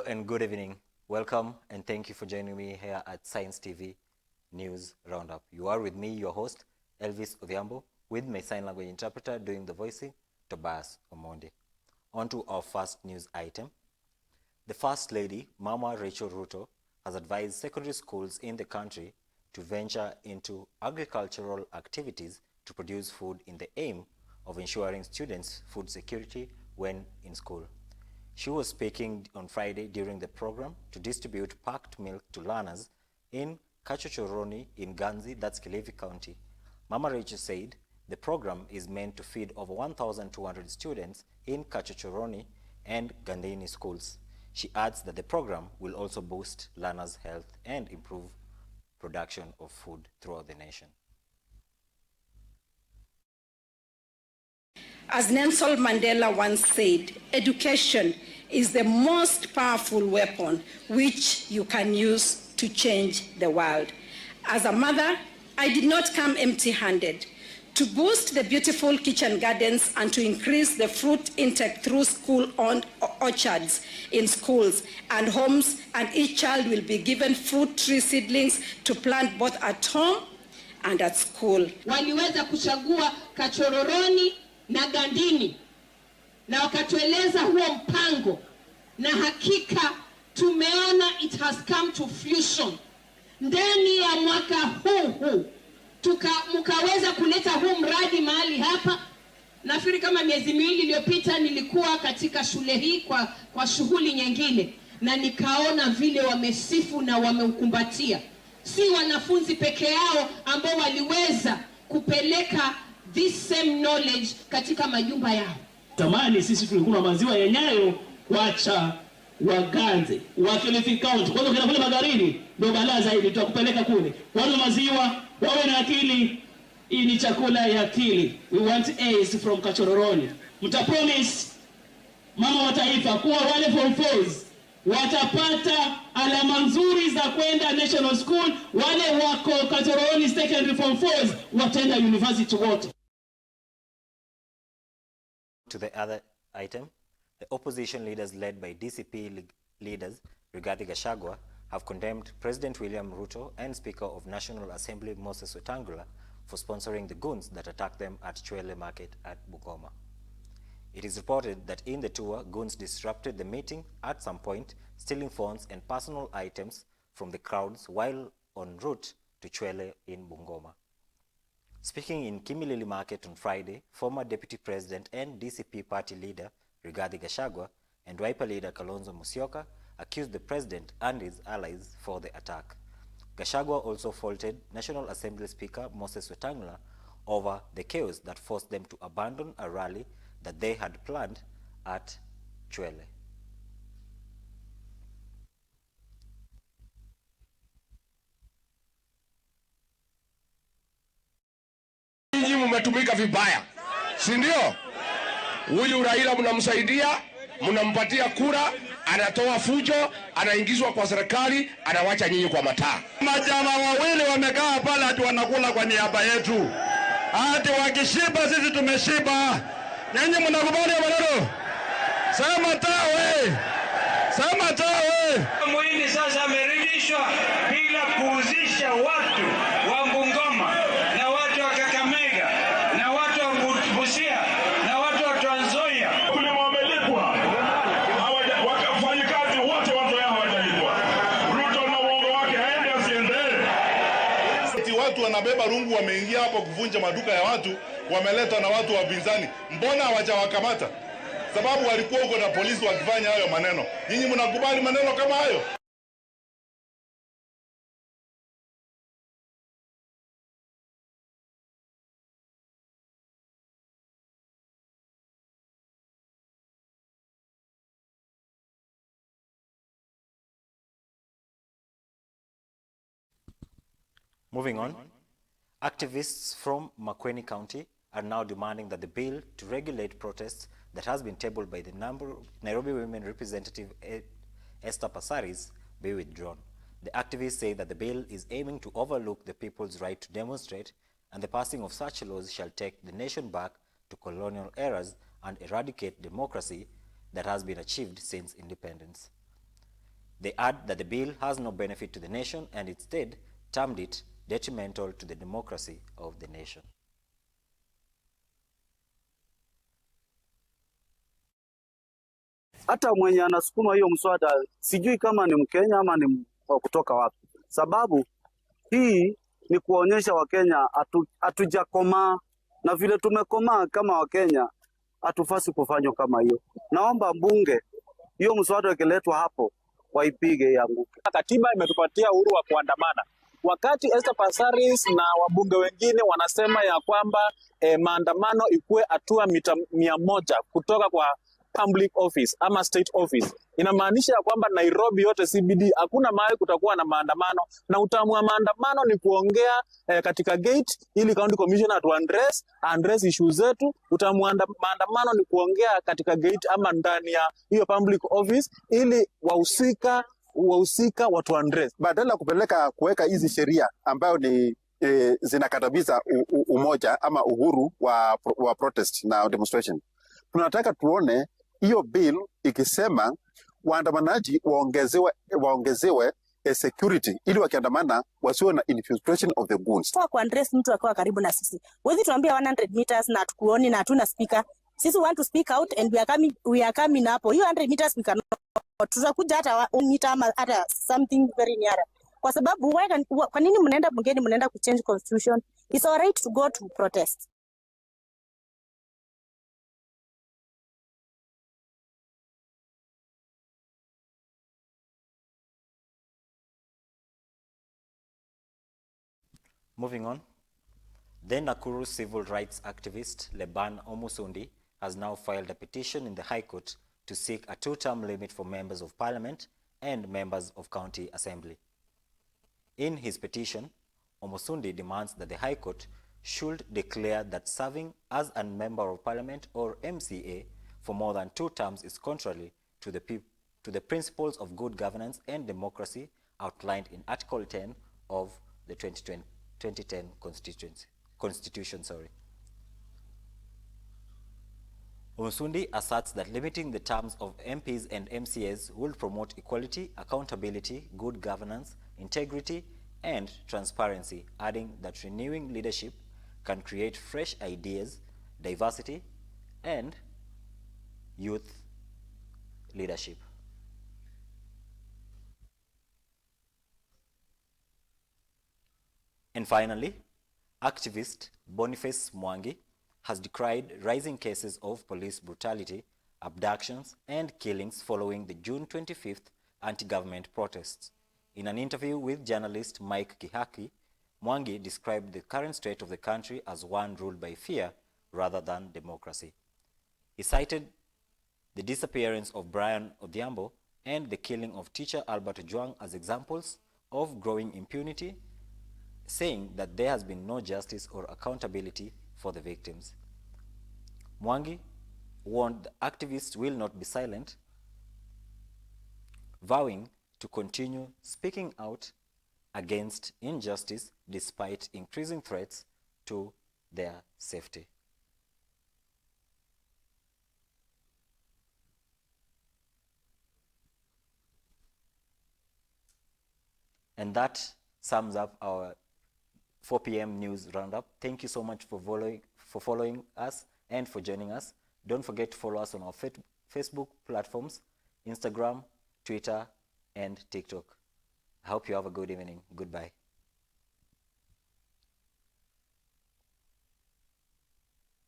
and good evening. Welcome and thank you for joining me here at Science TV News Roundup. You are with me, your host, Elvis Odhiambo, with my sign language interpreter doing the voicing, Tobias Omondi. On to our first news item. The First Lady, Mama Rachel Ruto, has advised secondary schools in the country to venture into agricultural activities to produce food in the aim of ensuring students' food security when in school. She was speaking on Friday during the program to distribute packed milk to learners in Kachochoroni in Ganzi, that's Kilifi County. Mama Rachel said the program is meant to feed over 1,200 students in Kachochoroni and Gandini schools. She adds that the program will also boost learners' health and improve production of food throughout the nation. As Nelson Mandela once said, education is the most powerful weapon which you can use to change the world. As a mother, I did not come empty-handed. To boost the beautiful kitchen gardens and to increase the fruit intake through school-owned orchards in schools and homes, and each child will be given fruit tree seedlings to plant both at home and at school. Waliweza kuchagua Kachororoni na Gandini na wakatueleza huo mpango, na hakika tumeona it has come to fruition. Ndani ya mwaka huu mkaweza kuleta huu mradi mahali hapa. Nafikiri kama miezi miwili iliyopita nilikuwa katika shule hii kwa shughuli nyingine, na nikaona vile wamesifu na wameukumbatia. Si wanafunzi peke yao ambao waliweza kupeleka this same knowledge katika majumba yao. Tamani sisi tulikuwa maziwa ya Nyayo, wacha waganze wa Kilifi County. Kwa hiyo kile kule Magarini ndio balaa zaidi, tutakupeleka kule. Wale maziwa wawe na akili, hii ni chakula ya akili. We want A's from Kachororoni. Mta promise mama wa taifa kuwa wale form 4s watapata alama nzuri za kwenda national school, wale wako Kachororoni secondary form 4s wataenda university wote. To the other item, the opposition leaders led by DCP leaders Rigathi Gachagua have condemned President William Ruto and Speaker of National Assembly Moses Wetangula for sponsoring the goons that attacked them at Chwele market at Bungoma. It is reported that in the tour, goons disrupted the meeting at some point, stealing phones and personal items from the crowds while en route to Chwele in Bungoma. Speaking in Kimilili Market on Friday, former Deputy President and DCP party leader Rigathi Gachagua and Wiper leader Kalonzo Musyoka accused the president and his allies for the attack. Gachagua also faulted National Assembly Speaker Moses Wetangula over the chaos that forced them to abandon a rally that they had planned at Chwele. Mmetumika vibaya, si ndio? Huyu Raila mnamsaidia, mnampatia kura, anatoa fujo, anaingizwa kwa serikali, anawacha nyinyi kwa mataa. Majama wawili wamekaa pale ati wanakula kwa niaba yetu. Ati wakishiba sisi tumeshiba. Nyinyi mnakubali maneno? Sema tawe. Sema tawe. Mwini sasa amerudishwa bila kuuzisha watu wa Bungoma na watu wa Kakamega na watu wa Busia na watu wa Trans Nzoia. Wamelipwa. Wafanyikazi wote wazoea hawajalipwa. Ruto na uongo wake aende asiendelee. Eti watu wanabeba rungu wameingia hapo kuvunja maduka ya watu, wameleta na watu wa upinzani. Mbona hawajawakamata? Sababu walikuwa huko na polisi wakifanya hayo maneno. Nyinyi mnakubali maneno kama hayo? Moving on, activists from Makueni County are now demanding that the bill to regulate protests that has been tabled by the Nairobi Women Representative Esther Passaris be withdrawn. The activists say that the bill is aiming to overlook the people's right to demonstrate, and the passing of such laws shall take the nation back to colonial eras and eradicate democracy that has been achieved since independence. They add that the bill has no benefit to the nation and instead termed it detrimental to the democracy of the nation. Hata mwenye anasukuma hiyo mswada sijui kama ni Mkenya ama ni kutoka wapi, sababu hii ni kuonyesha Wakenya hatujakomaa, na vile tumekomaa kama Wakenya hatufasi kufanywa kama hiyo. Naomba bunge hiyo mswada ikiletwa hapo waipige yangu. Katiba imetupatia uhuru wa kuandamana, wakati Esther Passaris na wabunge wengine wanasema ya kwamba maandamano ikuwe hatua mita 100 kutoka kwa public office ama state office. Inamaanisha ya kwamba Nairobi yote CBD hakuna mahali kutakuwa na maandamano, na utamu wa maandamano ni kuongea katika gate ili county commissioner to address issues zetu. Utamu wa maandamano ni kuongea katika gate ama ndani ya hiyo public office ili wahusika watu address, badala kupeleka kuweka hizi sheria ambayo ni zinakatabiza umoja ama uhuru wa protest na demonstration. Tunataka tuone hiyo bill ikisema waandamanaji waongezewe security ili wakiandamana wasiwe na infiltration of the goons. Kwa address mtu akawa karibu na sisi. Wewe tuambia 100 meters na tukuoni na hatuna speaker. Sisi want to speak out and we are coming hapo. Hiyo 100 meters we cannot. Tutakuja hata 1 meter ama hata something very near. Kwa sababu kwa nini mnaenda bungeni mnaenda kuchange constitution? It's all right to go to protest. Moving on, then Nakuru civil rights activist Leban Omusundi has now filed a petition in the High Court to seek a 2-term limit for members of parliament and members of county assembly. In his petition, Omusundi demands that the High Court should declare that serving as a member of parliament or MCA for more than 2 terms is contrary to the principles of good governance and democracy outlined in Article 10 of the 2010 Constitution. Omusundi asserts that limiting the terms of MPs and MCAs will promote equality, accountability, good governance, integrity, and transparency, adding that renewing leadership can create fresh ideas, diversity, and youth leadership. And finally, activist Boniface Mwangi has decried rising cases of police brutality, abductions, and killings following the June 25th anti-government protests. In an interview with journalist Mike Kihaki, Mwangi described the current state of the country as one ruled by fear rather than democracy. He cited the disappearance of Brian Odhiambo and the killing of teacher Albert Ojwang as examples of growing impunity, saying that there has been no justice or accountability for the victims. Mwangi warned the activists will not be silent, vowing to continue speaking out against injustice despite increasing threats to their safety. And that sums up our 4 p.m. news roundup. Thank you so much for following us and for joining us. Don't forget to follow us on our Facebook platforms, Instagram, Twitter, and TikTok. I hope you have a good evening. Goodbye.